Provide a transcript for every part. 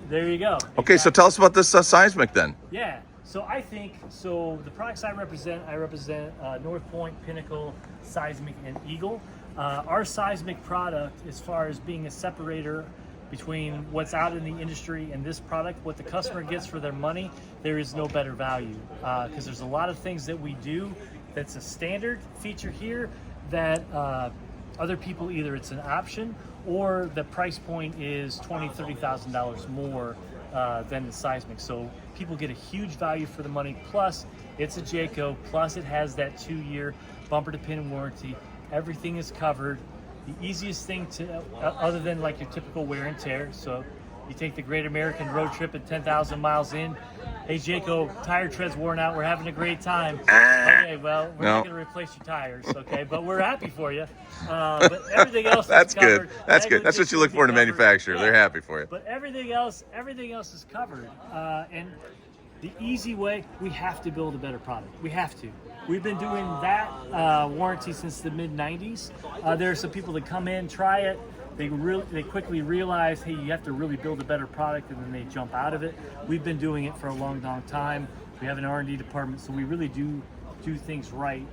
There you go. Okay, so tell us about this seismic then. Yeah. So the products I represent North Point, Pinnacle, Seismic, and Eagle. Our Seismic product, as far as being a separator between what's out in the industry and this product, what the customer gets for their money, there is no better value. Because there's a lot of things that we do that's a standard feature here that other people, either it's an option or the price point is $20,000, $30,000 more than the Seismic. So people get a huge value for the money. Plus, it's a Jayco. Plus, it has that 2-year bumper to pin warranty. Everything is covered. The easiest thing to, other than like your typical wear and tear. So you take the Great American road trip at 10,000 miles in. Hey, Jayco, tire tread's worn out. We're having a great time. Okay, well, we're not going to replace your tires, okay? But we're happy for you. But everything else That's is covered. good. That's good. That's what you look for in a manufacturer. Yeah. They're happy for you. But everything else is covered. And the easy way, we have to build a better product. We have to. We've been doing that warranty since the mid-'90s. There are some people that come in, try it. They quickly realize, hey, you have to really build a better product, and then they jump out of it. We've been doing it for a long, long time. We have an R&D department, so we really do things right.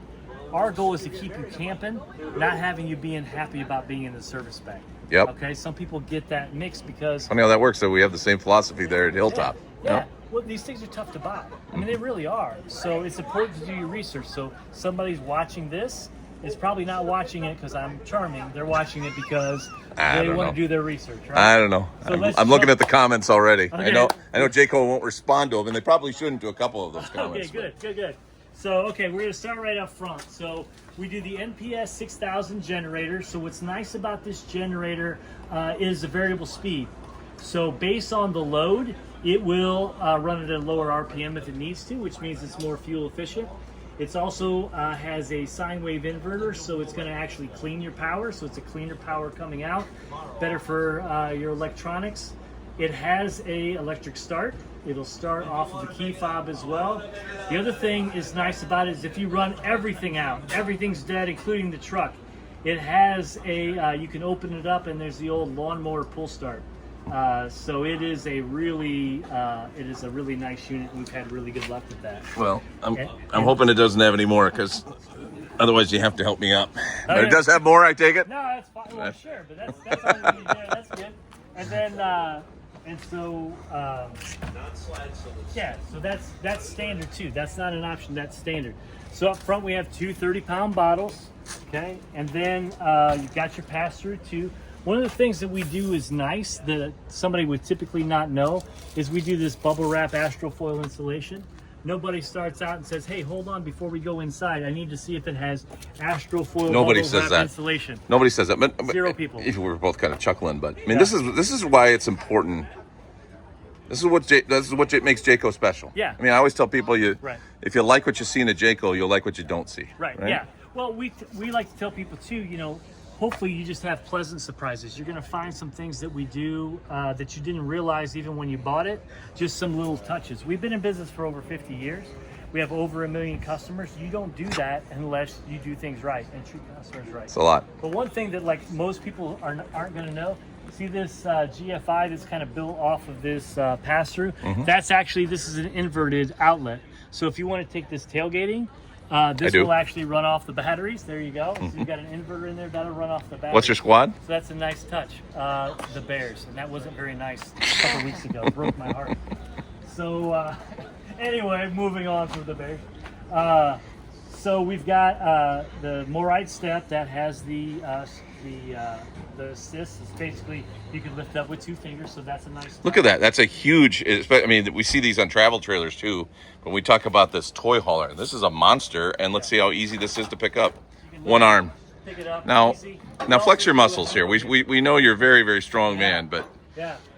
Our goal is to keep you camping, not having you being happy about being in the service bay. Yep. Okay, some people get that mix because... Funny how that works, so we have the same philosophy there at Hilltop. Yeah. Yep. Well, these things are tough to buy. I mean, they really are. So it's important to do your research. So somebody's watching this is probably not watching it because I'm charming. They're watching it because they want to do their research, right? I don't know. So I'm looking at the comments already. Okay. I know Jayco won't respond to them, and they probably shouldn't to a couple of those comments. Okay, good. So, okay, we're going to start right up front. So we do the NPS 6000 generator. So what's nice about this generator is the variable speed. So based on the load, it will run at a lower RPM if it needs to, which means it's more fuel efficient. It also has a sine wave inverter, so it's going to actually clean your power. So it's a cleaner power coming out, better for your electronics. It has a electric start. It'll start off of the key fob as well. The other thing is nice about it is if you run everything out, everyth's dead, including the truck. It has a, you can open it up and there's the old lawnmower pull start. So it is a really nice unit. We've had really good luck with that. Well, I'm hoping it doesn't have any more, because otherwise you have to help me up. But it does have more, I take it? No, that's fine. Well, sure, but that's all we need there. That's good. And then so that's standard too. That's not an option. That's standard. So up front we have two 30-pound bottles. Okay, and then you've got your pass-through too. One of the things that we do is nice that somebody would typically not know is we do this bubble wrap astrofoil insulation. Nobody starts out and says, hey, hold on, before we go inside, I need to see if it has astrofoil bubble wrap insulation. Nobody says that. But Zero people. We were both kind of chuckling, but I mean, this is why it's important. This is what makes Jayco special. Yeah. I mean, I always tell people right. If you like what you see in a Jayco, you'll like what you don't see. Right. Yeah. Well, we like to tell people too, hopefully you just have pleasant surprises. You're going to find some things that we do that you didn't realize even when you bought it, just some little touches. We've been in business for over 50 years. We have over 1 million customers. You don't do that unless you do things right and treat customers right. It's a lot. But one thing that like most people aren't going to know, see this GFI that's kind of built off of this pass-through? Mm-hmm. This is an inverted outlet. So if you want to take this tailgating, this will actually run off the batteries. There you go. So you've got an inverter in there that'll run off the batteries. What's your squad? So that's a nice touch. The Bears, and that wasn't very nice a couple weeks ago. It broke my heart. So anyway, moving on from the Bears. So we've got the Morite step that has the assist. It's basically you can lift up with 2 fingers, so that's a nice look at that. That's a huge, I mean, we see these on travel trailers too, but we talk about this toy hauler. This is a monster, and let's see how easy this is to pick up. One arm. Pick it up now easy. Flex your muscles here. We know you're a very, very strong man, but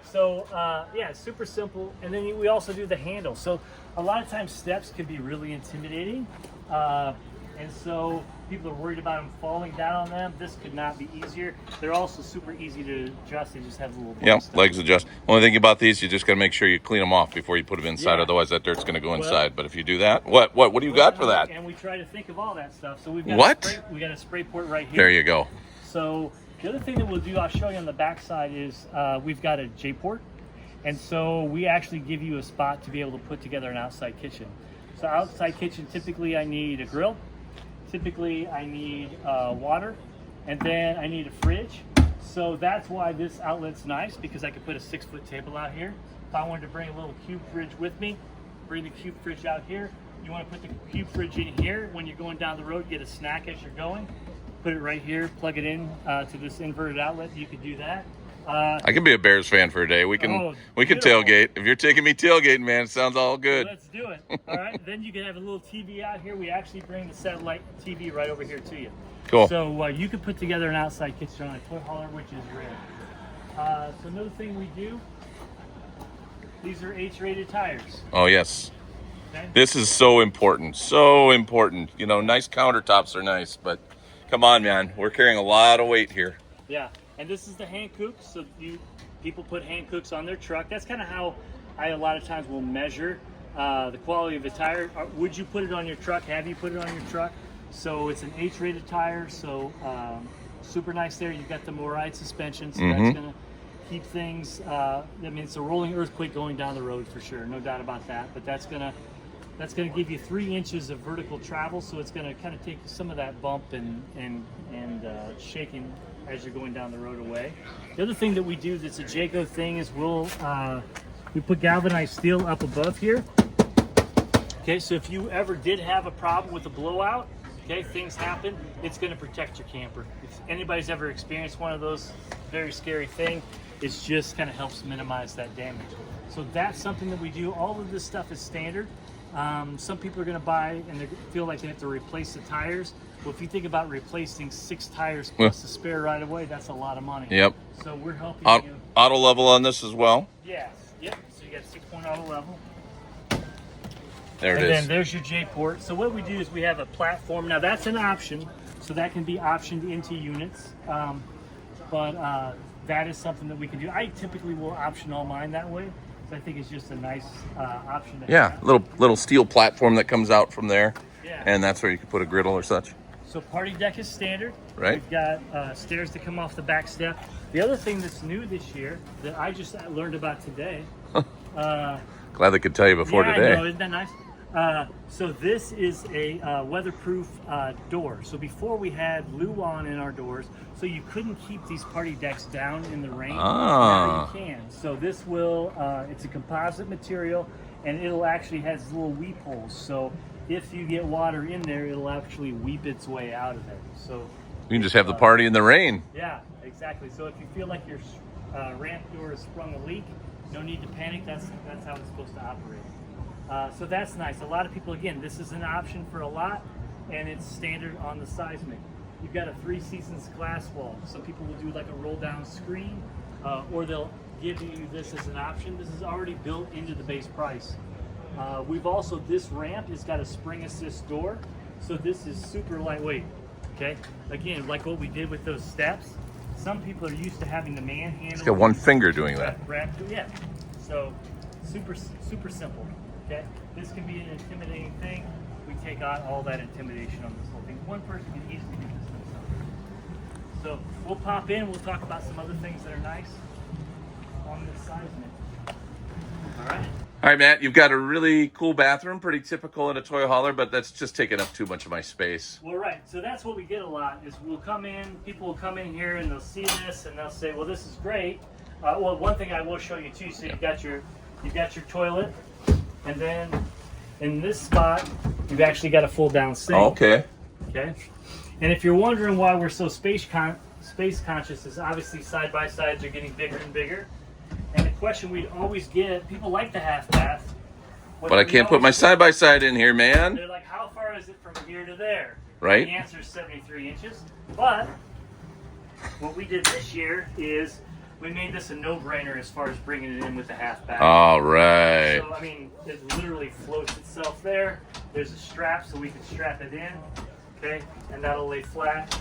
so it's super simple. And then we also do the handle. So a lot of times steps can be really intimidating, and so people are worried about them falling down on them. This could not be easier. They're also super easy to adjust. They just have a little legs adjust. Only thing about these, you just got to make sure you clean them off before you put them inside. Otherwise that dirt's going to go inside. But if you do that, what do you got for that? And we try to think of all that stuff. So we've got we got a spray port right here. There you go. So the other thing that we'll do, I'll show you on the back side, is we've got a J port. And so we actually give you a spot to be able to put together an outside kitchen. So outside kitchen, typically I need a grill, typically I need water, and then I need a fridge. So that's why this outlet's nice, because I could put a 6-foot table out here. If I wanted to bring a little cube fridge with me, bring the cube fridge out here. You want to put the cube fridge in here when you're going down the road, get a snack as you're going. Put it right here, plug it in to this inverted outlet. You could do that. I can be a Bears fan for a day. We can tailgate. If you're taking me tailgating, man, it sounds all good. Let's do it. All right. Then you can have a little TV out here. We actually bring the satellite TV right over here to you. Cool. So you can put together an outside kitchen on a toy hauler, which is rare. So another thing we do, these are H-rated tires. Oh, yes. Okay. This is so important. So important. You know, nice countertops are nice, but come on, man. We're carrying a lot of weight here. Yeah. And this is the hand cooks. So people put hand cooks on their truck. That's kind of how I a lot of times will measure the quality of the tire. Would you put it on your truck? Have you put it on your truck? So it's an H-rated tire. So super nice there. You've got the Moride suspension. So that's going to keep things. I mean, it's a rolling earthquake going down the road for sure. No doubt about that. But that's going to give you 3 inches of vertical travel. So it's going to kind of take some of that bump and shaking as you're going down the road away. The other thing that we do that's a Jayco thing is we put galvanized steel up above here. Okay, so if you ever did have a problem with a blowout, okay, things happen, it's going to protect your camper. If anybody's ever experienced one of those, very scary thing, it just kind of helps minimize that damage. So that's something that we do. All of this stuff is standard. Some people are going to buy and they feel like they have to replace the tires. Well, if you think about replacing 6 tires plus a spare right away, that's a lot of money. Yep. So we're helping you. Auto level on this as well? Yes. Yep. So you got 6-point auto level. There it is. And then there's your J-port. So what we do is we have a platform. Now that's an option. So that can be optioned into units. But that is something that we can do. I typically will option all mine that way. So I think it's just a nice option to have. Little steel platform that comes out from there. Yeah. And that's where you can put a griddle or such. So party deck is standard. Right. We've got stairs to come off the back step. The other thing that's new this year that I just learned about today. Glad they could tell you before today. I know, isn't that nice? So this is a weatherproof door. So before we had Luan in our doors, so you couldn't keep these party decks down in the rain. Now you can. So this will, it's a composite material, and it'll actually has little weep holes. So if you get water in there, it'll actually weep its way out of there. So you can just have the party in the rain. Yeah, exactly. So if you feel like your ramp door has sprung a leak, no need to panic. That's how it's supposed to operate. So that's nice. A lot of people, again, this is an option for a lot, and it's standard on the seismic. You've got a 3 seasons glass wall. Some people will do like a roll down screen, or they'll give you this as an option. This is already built into the base price. We've also, this ramp has got a spring assist door, so this is super lightweight. Okay, again, like what we did with those steps. Some people are used to having the manhandle. It's got one finger doing that. Yeah, so super simple. Okay, this can be an intimidating thing. We take out all that intimidation on this whole thing. One person can easily do this themselves. So we'll pop in. We'll talk about some other things that are nice on this seismic. All right. All right, Matt, you've got a really cool bathroom, pretty typical in a toy hauler, but that's just taking up too much of my space. Well, right. So that's what we get a lot is we'll come in, people will come in here and they'll see this and they'll say, well, this is great. Well, one thing I will show you too, so you've got your toilet, and then in this spot, you've actually got a full down sink. Oh, okay. Okay. And if you're wondering why we're so space conscious, is obviously side-by-sides are getting bigger and bigger. And the question we'd always get, people like the half bath. But I can't put my side-by-side in here, man. They're like, how far is it from here to there? Right. The answer is 73 inches. But what we did this year is we made this a no-brainer as far as bringing it in with the half bath. All right. So, I mean, it literally floats itself there. There's a strap so we can strap it in, okay? And that'll lay flat.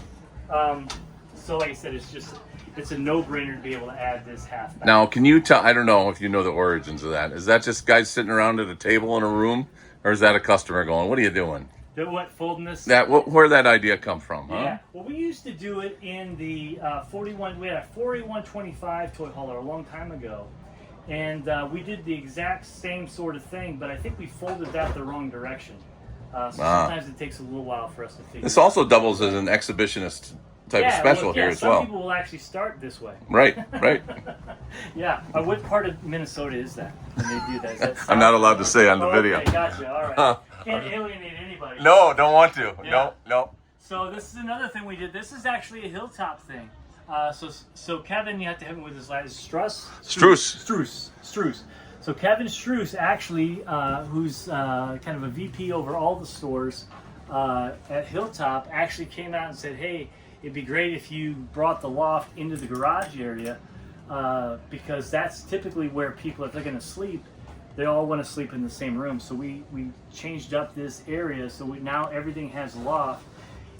So like I said, it's a no-brainer to be able to add this half bath. Now, can you tell, I don't know if you know the origins of that. Is that just guys sitting around at a table in a room? Or is that a customer going, what are you doing? What, folding this? Where'd that idea come from, huh? Yeah, well, we used to do it in the we had a 4125 toy hauler a long time ago. And we did the exact same sort of thing, but I think we folded that the wrong direction. So sometimes it takes a little while for us to figure This it out. also doubles as an exhibitionist type of special here as some well. People will actually start this way. Right, right. Yeah. What part of Minnesota is that when they do that? Is that I'm not allowed to say on the video. Okay, gotcha. All right. Can't alienate anybody. No, don't want to. Yeah. No. So this is another thing we did. This is actually a Hilltop thing. So Kevin, you have to help me with this last Struce. So Kevin Struce, actually, who's kind of a VP over all the stores at Hilltop, actually came out and said, "Hey, it'd be great if you brought the loft into the garage area because that's typically where people, if they're going to sleep, they all want to sleep in the same room." So we changed up this area so now everything has loft.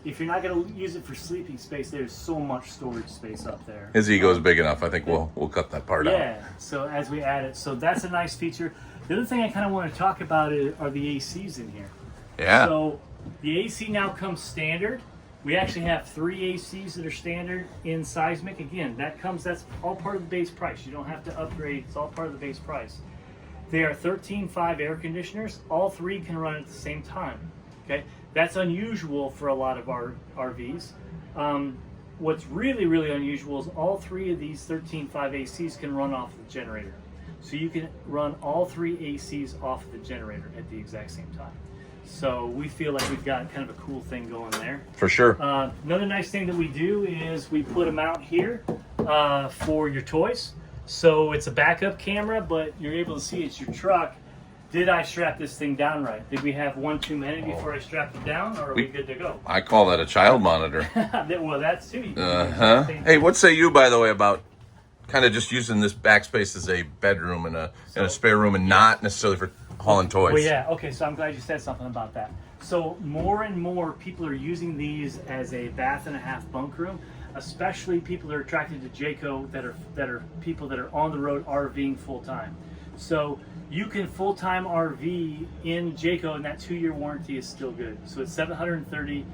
If you're not going to use it for sleeping space, there's so much storage space up there. His ego is big enough. I think we'll cut that part out. Yeah, so as we add it. So that's a nice feature. The other thing I kind of want to talk about are the ACs in here. Yeah. So the AC now comes standard. We actually have 3 ACs that are standard in Seismic. Again, that's all part of the base price. You don't have to upgrade. It's all part of the base price. They are 13.5 air conditioners. All 3 can run at the same time. Okay, that's unusual for a lot of our RVs. What's really, really unusual is all 3 of these 13.5 ACs can run off the generator. So you can run all 3 ACs off the generator at the exact same time. So we feel like we've got kind of a cool thing going there. For sure. Another nice thing that we do is we put them out here for your toys. So it's a backup camera, but you're able to see it's your truck. Did I strap this thing down right? Did we have one too many before I strapped it down, or are we good to go? I call that a child monitor. Well, that's too. Hey, what say you, by the way, about kind of just using this backspace as a bedroom and a spare room and not necessarily for hauling toys? Well, yeah. Okay, so I'm glad you said something about that. So more and more people are using these as a bath and a half bunk room, especially people that are attracted to Jayco that are people that are on the road RVing full time. So you can full-time RV in Jayco, and that 2-year warranty is still good. So it's 730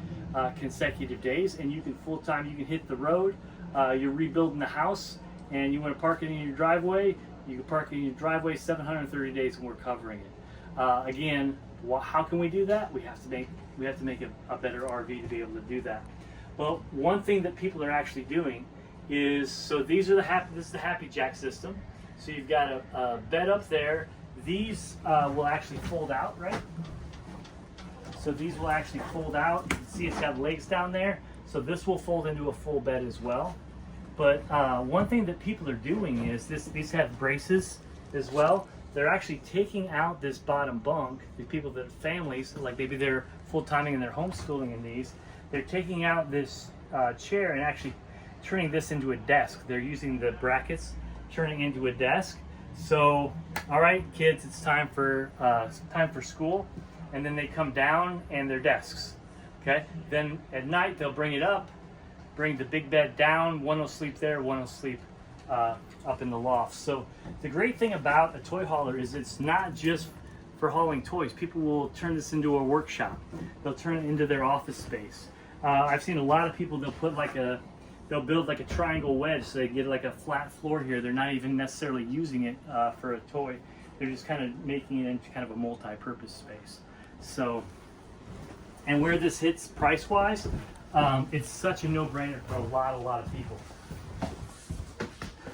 consecutive days, and you can full-time. You can hit the road. You're rebuilding the house, and you want to park it in your driveway. You can park it in your driveway 730 days, and we're covering it. Again, how can we do that? We have to make a better RV to be able to do that. Well, one thing that people are actually doing is, so these are this is the Happy Jack system. So you've got a bed up there. These will actually fold out, right? So these will actually fold out. You can see it's got legs down there. So this will fold into a full bed as well. But one thing that people are doing is these have braces as well. They're actually taking out this bottom bunk. The people that families, like maybe they're full-timing and they're homeschooling in these, they're taking out this chair and actually turning this into a desk. They're using the brackets, turning into a desk. So, all right, kids, it's time for school, and then they come down and their desks. Okay. Then at night they'll bring it up, bring the big bed down. One will sleep there, one will sleep up in the loft. So the great thing about a toy hauler is it's not just for hauling toys. People will turn this into a workshop. They'll turn it into their office space. I've seen a lot of people. They'll build like a triangle wedge so they get like a flat floor here. They're not even necessarily using it for a toy. They're just kind of making it into kind of a multi-purpose space. So, and where this hits price-wise, it's such a no-brainer for a lot of people.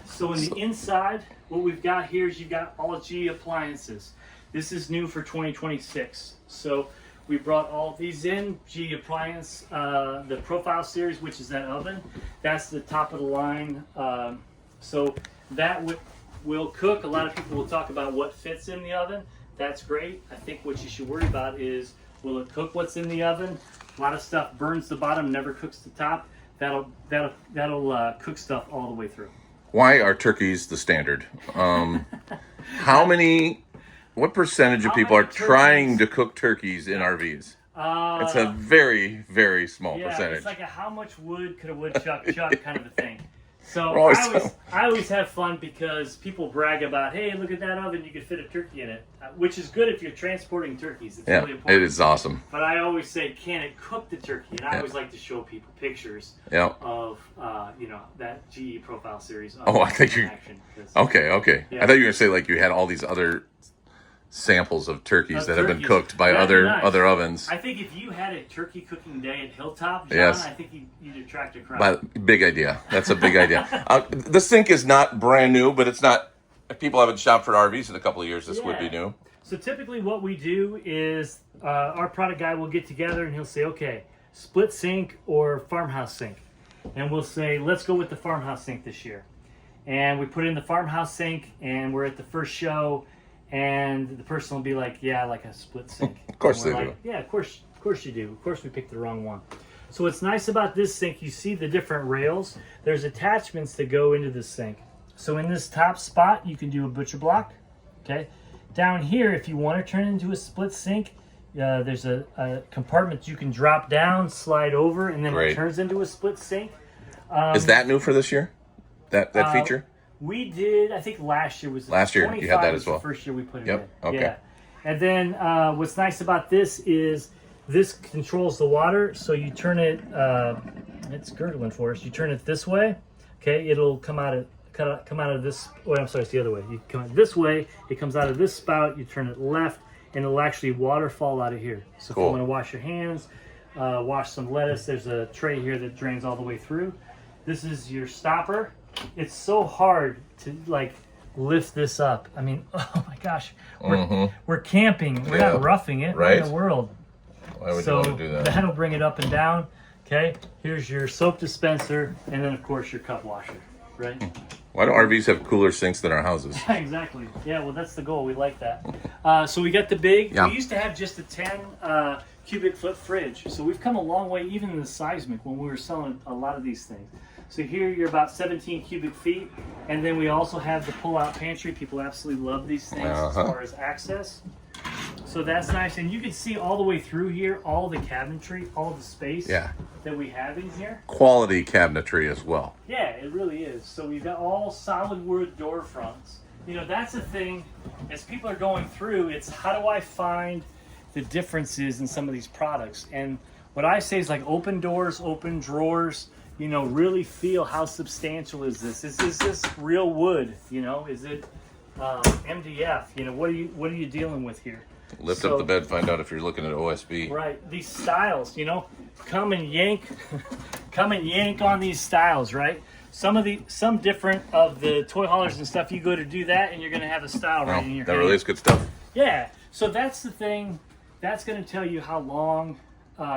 So in the inside, what we've got here is you've got all G appliances. This is new for 2026. So we brought all these in. G appliance, the Profile series, which is that oven. That's the top of the line. So that will cook. A lot of people will talk about what fits in the oven. That's great. I think what you should worry about is, will it cook what's in the oven? A lot of stuff burns the bottom, never cooks the top. That'll cook stuff all the way through. Why are turkeys the standard? What percentage of people are trying to cook turkeys in RVs? It's a very, very small percentage. It's like how much wood could a woodchuck chuck kind of a thing. So I always have fun because people brag about, hey, look at that oven, you could fit a turkey in it, which is good if you're transporting turkeys. It's really important. It is awesome. But I always say, can it cook the turkey? And I always like to show people pictures of, that GE profile series. I think you. Okay. Yeah. I thought you were gonna say like you had all these other samples of turkeys that have been cooked by other ovens. I think if you had a turkey cooking day at Hilltop, John, I think you'd attract a crowd. But big idea. That's a big idea. The sink is not brand new, but it's not. If people haven't shopped for RVs in a couple of years, this would be new. So typically, what we do is our product guy will get together and he'll say, "Okay, split sink or farmhouse sink," and we'll say, "Let's go with the farmhouse sink this year." And we put in the farmhouse sink, and we're at the first show. And the person will be like, yeah, I like a split sink. Of course they do. Yeah, of course you do. Of course we picked the wrong one. So what's nice about this sink, you see the different rails. There's attachments that go into this sink. So in this top spot, you can do a butcher block. Okay. Down here, if you want to turn it into a split sink, there's a compartment you can drop down, slide over, and then it turns into a split sink. Is that new for this year? That feature? We did, I think last year was last year. You had that as well. The first year we put it in. Okay. Yeah. And then what's nice about this is this controls the water. So you turn it, it's gurgling for us. You turn it this way, okay? It'll come out of this. Oh, I'm sorry, it's the other way. You come out this way. It comes out of this spout. You turn it left, and it'll actually waterfall out of here. So if you want to wash your hands, wash some lettuce, there's a tray here that drains all the way through. This is your stopper. It's so hard to lift this up. I mean, oh my gosh, we're camping. We're not roughing it. Right? What in the world? Why would you want to do that? That'll bring it up and down. Okay, here's your soap dispenser, and then of course your cup washer. Right? Why do RVs have cooler sinks than our houses? Exactly. Yeah, well, that's the goal. We like that. So we got the big. We used to have just a 10 cubic foot fridge. So we've come a long way, even in the seismic when we were selling a lot of these things. So here you're about 17 cubic feet, and then we also have the pull-out pantry. People absolutely love these things as far as access. So that's nice, and you can see all the way through here, all the cabinetry, all the space that we have in here. Quality cabinetry as well. Yeah, it really is. So we've got all solid wood door fronts. You know, that's the thing, as people are going through, it's how do I find the differences in some of these products? And what I say is like open doors, open drawers. You know, really feel how substantial is this? Is this real wood? You know, is it MDF? You know, what are you dealing with here? Lift up the bed, find out if you're looking at OSB. Right. These styles, you know, come and yank on these styles, right? Some different of the toy haulers and stuff. You go to do that, and you're going to have a style right in your hand. That really is good stuff. Yeah. So that's the thing. That's going to tell you how long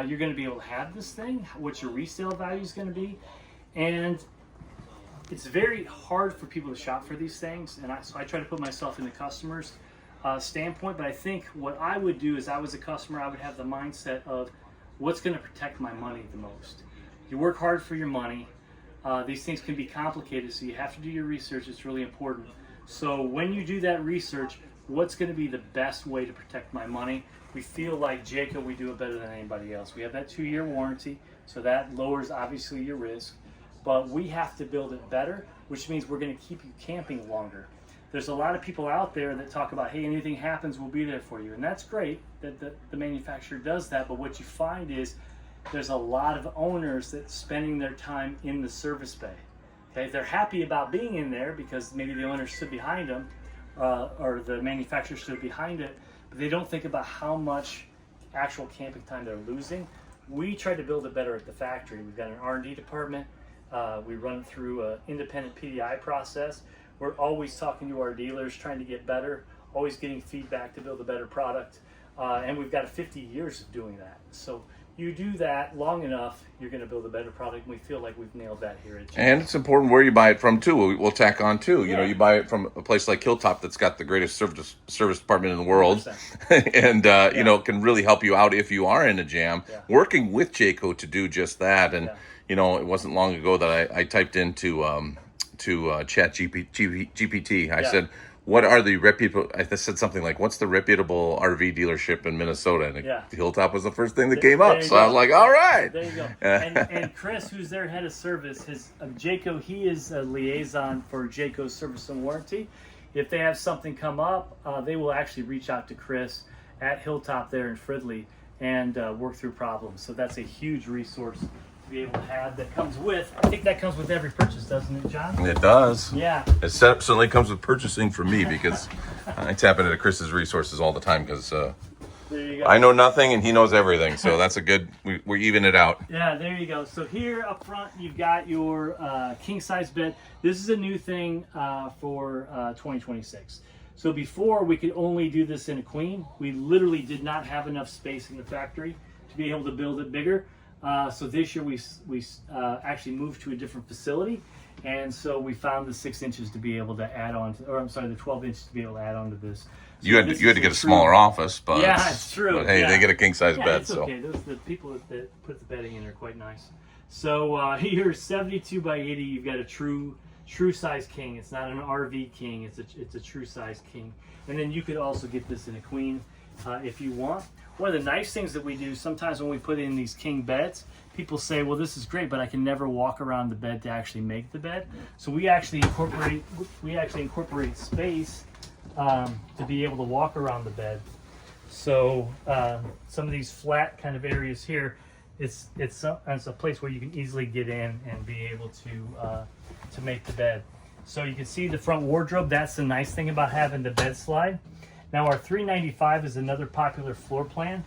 you're going to be able to have this thing, what your resale value is going to be, and it's very hard for people to shop for these things. And so I try to put myself in the customer's standpoint. But I think what I would do is, I was a customer, I would have the mindset of what's going to protect my money the most. You work hard for your money. These things can be complicated, so you have to do your research. It's really important. So when you do that research, what's going to be the best way to protect my money? We feel like Jayco, we do it better than anybody else. We have that 2-year warranty, so that lowers obviously your risk, but we have to build it better, which means we're going to keep you camping longer. There's a lot of people out there that talk about, hey, anything happens, we'll be there for you. And that's great that the manufacturer does that, but what you find is there's a lot of owners that's spending their time in the service bay. Okay, they're happy about being in there because maybe the owner stood behind them, or the manufacturer stood behind it, but they don't think about how much actual camping time they're losing. We try to build it better at the factory. We've got an R&D department. We run it through an independent PDI process. We're always talking to our dealers, trying to get better, always getting feedback to build a better product. And we've got 50 years of doing that. So you do that long enough, you're going to build a better product. And we feel like we've nailed that here at Jayco. And it's important where you buy it from, too. We'll tack on, too. You know, you buy it from a place like Hilltop that's got the greatest service department in the world. And, you know, can really help you out if you are in a jam. Working with Jayco to do just that. And, you know, it wasn't long ago that I typed into Chat GPT. I said, what are the reputable, I said something like, what's the reputable RV dealership in Minnesota? And Hilltop was the first thing that came up. So I was like, all right. There you go. And Chris, who's their head of service, Jayco, he is a liaison for Jayco's service and warranty. If they have something come up, they will actually reach out to Chris at Hilltop there in Fridley and work through problems. So that's a huge resource to be able to have. That comes with, I think that comes with every purchase, doesn't it, John? It does. Yeah. It certainly comes with purchasing for me, because I tap into Chris's resources all the time, because I know nothing and he knows everything. So that's a good, we even it out. Yeah, there you go. So here up front, you've got your king size bed. This is a new thing for 2026. So before, we could only do this in a queen. We literally did not have enough space in the factory to be able to build it bigger. So this year we actually moved to a different facility, and so we found the 6 inches to be able to add on to, or I'm sorry, the 12 inches to be able to add on to this. So you had to get a smaller office, but yeah, it's true. But hey, they get a king size bed, it's okay. The people that put the bedding in are quite nice. So here, 72 by 80, you've got a true size king. It's not an RV king. It's a true size king. And then you could also get this in a queen if you want. One of the nice things that we do sometimes when we put in these king beds, people say, well, this is great, but I can never walk around the bed to actually make the bed. So we actually incorporate space to be able to walk around the bed. So some of these flat kind of areas here, it's a place where you can easily get in and be able to make the bed. So you can see the front wardrobe. That's the nice thing about having the bed slide. Now our 395 is another popular floor plan,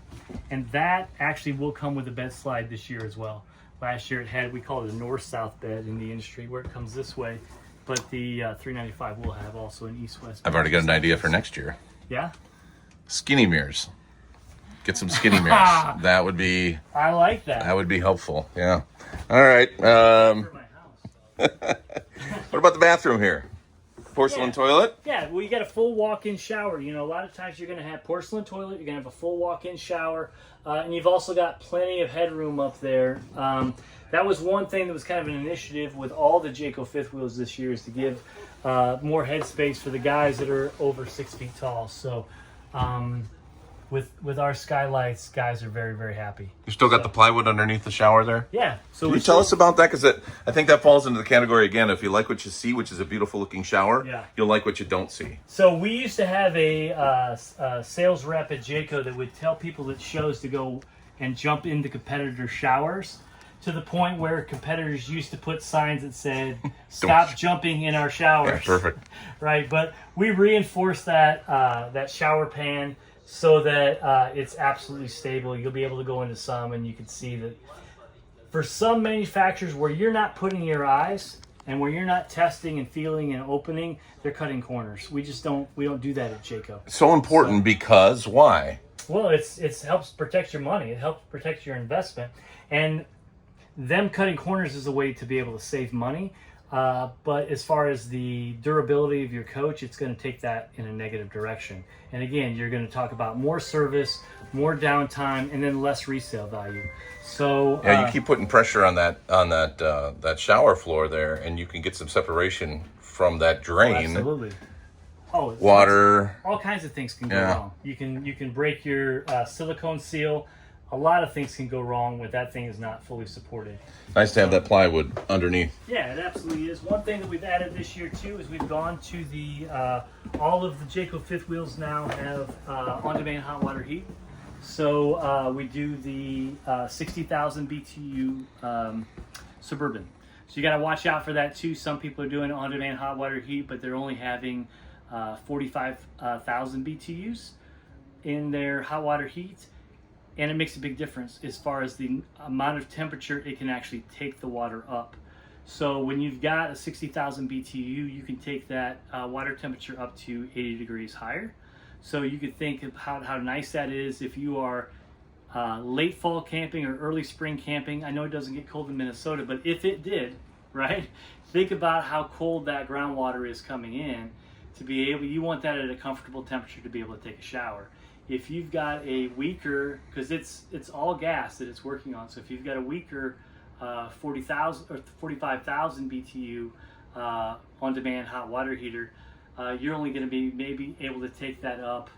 and that actually will come with a bed slide this year as well. Last year it had, we call it a north-south bed in the industry, where it comes this way, but the 395 will have also an east-west bed. I've already got an idea for next year. Yeah? Skinny mirrors. Get some skinny mirrors. That would be... I like that. That would be helpful, yeah. All right. For my house, so. What about the bathroom here? Porcelain toilet? Yeah, well, you got a full walk-in shower. You know, a lot of times you're going to have porcelain toilet, you're going to have a full walk-in shower, and you've also got plenty of headroom up there. That was one thing that was kind of an initiative with all the Jayco fifth wheels this year, is to give more headspace for the guys that are over 6 feet tall. So with our skylights, guys are very, very happy. You still got the plywood underneath the shower there? Yeah. So Can you tell us about that? Because I think that falls into the category, again, if you like what you see, which is a beautiful looking shower, you'll like what you don't see. So we used to have a sales rep at Jayco that would tell people at shows to go and jump into competitor showers, to the point where competitors used to put signs that said, stop jumping in our showers. Yeah, perfect. Right, but we reinforced that shower pan so that it's absolutely stable. You'll be able to go into some, and you can see that for some manufacturers where you're not putting your eyes and where you're not testing and feeling and opening, they're cutting corners. We don't do that at Jayco. So important, because why? Well, it helps protect your money. It helps protect your investment, and them cutting corners is a way to be able to save money. But as far as the durability of your coach, it's going to take that in a negative direction. And again, you're going to talk about more service, more downtime, and then less resale value. So yeah, you keep putting pressure on that shower floor there, and you can get some separation from that drain. Oh, absolutely. Oh, water. All kinds of things can go wrong. You can break your silicone seal. A lot of things can go wrong when that thing is not fully supported. Nice to have that plywood underneath. Yeah, it absolutely is. One thing that we've added this year too is we've gone to the all of the Jayco fifth wheels now have on-demand hot water heat. So we do the 60,000 BTU Suburban. So you got to watch out for that too. Some people are doing on-demand hot water heat, but they're only having 45,000 BTUs in their hot water heat. And it makes a big difference as far as the amount of temperature it can actually take the water up. So when you've got a 60,000 BTU, you can take that water temperature up to 80 degrees higher. So you could think of how nice that is if you are late fall camping or early spring camping. I know it doesn't get cold in Minnesota, but if it did, right? Think about how cold that groundwater is coming in to be able, you want that at a comfortable temperature to be able to take a shower. If you've got a weaker, because it's all gas that it's working on, so if you've got a weaker 40,000 or 45,000 BTU on-demand hot water heater, you're only going to be maybe able to take that up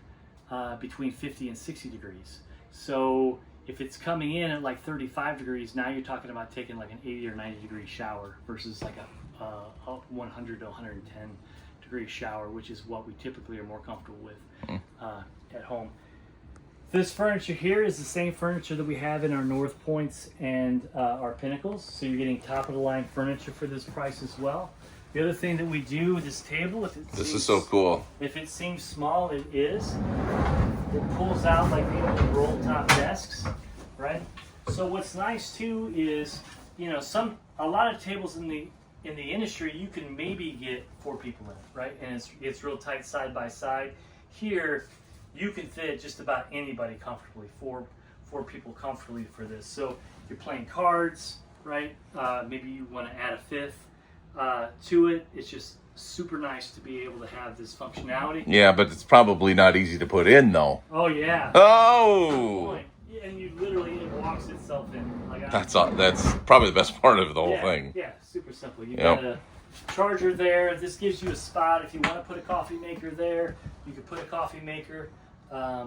between 50 and 60 degrees. So if it's coming in at like 35 degrees, now you're talking about taking like an 80 or 90 degree shower versus like a 100 to 110 degree shower, which is what we typically are more comfortable with at home. This furniture here is the same furniture that we have in our North Points and our Pinnacles. So you're getting top of the line furniture for this price as well. The other thing that we do with this table, This is so cool. If it seems small, it is. It pulls out like the old roll top desks, right? So what's nice too is, you know, a lot of tables in the industry you can maybe get 4 people in it, right? And it's real tight side by side. Here, you can fit just about anybody comfortably, four people comfortably for this. So you're playing cards, right? Maybe you want to add a 5th to it. It's just super nice to be able to have this functionality. Yeah, but it's probably not easy to put in though. Oh yeah. Oh. And you literally, it walks itself in. Like That's probably the best part of the whole thing. Yeah, super simple. You got a charger there. This gives you a spot if you want to put a coffee maker there. You can put a coffee maker.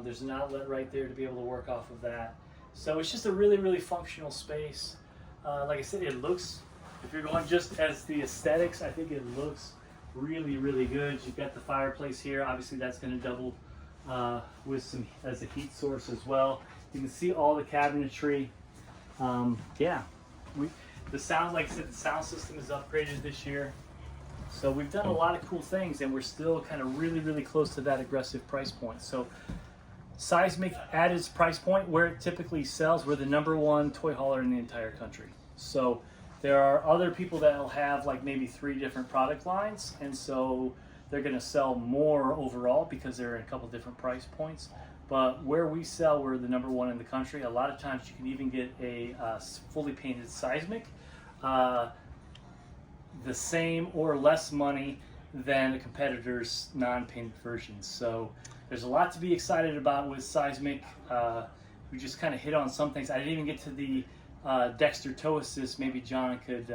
There's an outlet right there to be able to work off of that. So it's just a really, really functional space. Like I said, it looks, if you're going just as the aesthetics, I think it looks really, really good. You've got the fireplace here. Obviously, that's going to double as a heat source as well. You can see all the cabinetry. The sound, like I said, the sound system is upgraded this year. So we've done a lot of cool things, and we're still kind of really, really close to that aggressive price point. So Seismic at its price point, where it typically sells, we're the #1 toy hauler in the entire country. So there are other people that will have like maybe 3 different product lines, and so they're going to sell more overall because they're in a couple different price points. But where we sell, we're the #1 in the country. A lot of times you can even get a fully painted Seismic, the same or less money than the competitors' non-painted versions. So there's a lot to be excited about with Seismic. We just kind of hit on some things. I didn't even get to the Dexter toe assist. Maybe John could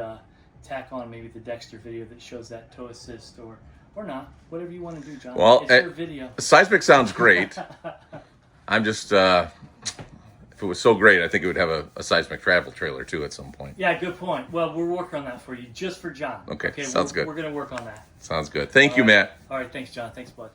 tack on maybe the Dexter video that shows that toe assist, or not. Whatever you want to do, John. Well, it's your video. Seismic sounds great. I'm just, if it was so great, I think it would have a Seismic travel trailer too at some point. Yeah, good point. Well, we'll work on that for you, just for John. Okay, sounds good. We're going to work on that. Sounds good. Thank you, Matt. All right, thanks, John. Thanks, bud.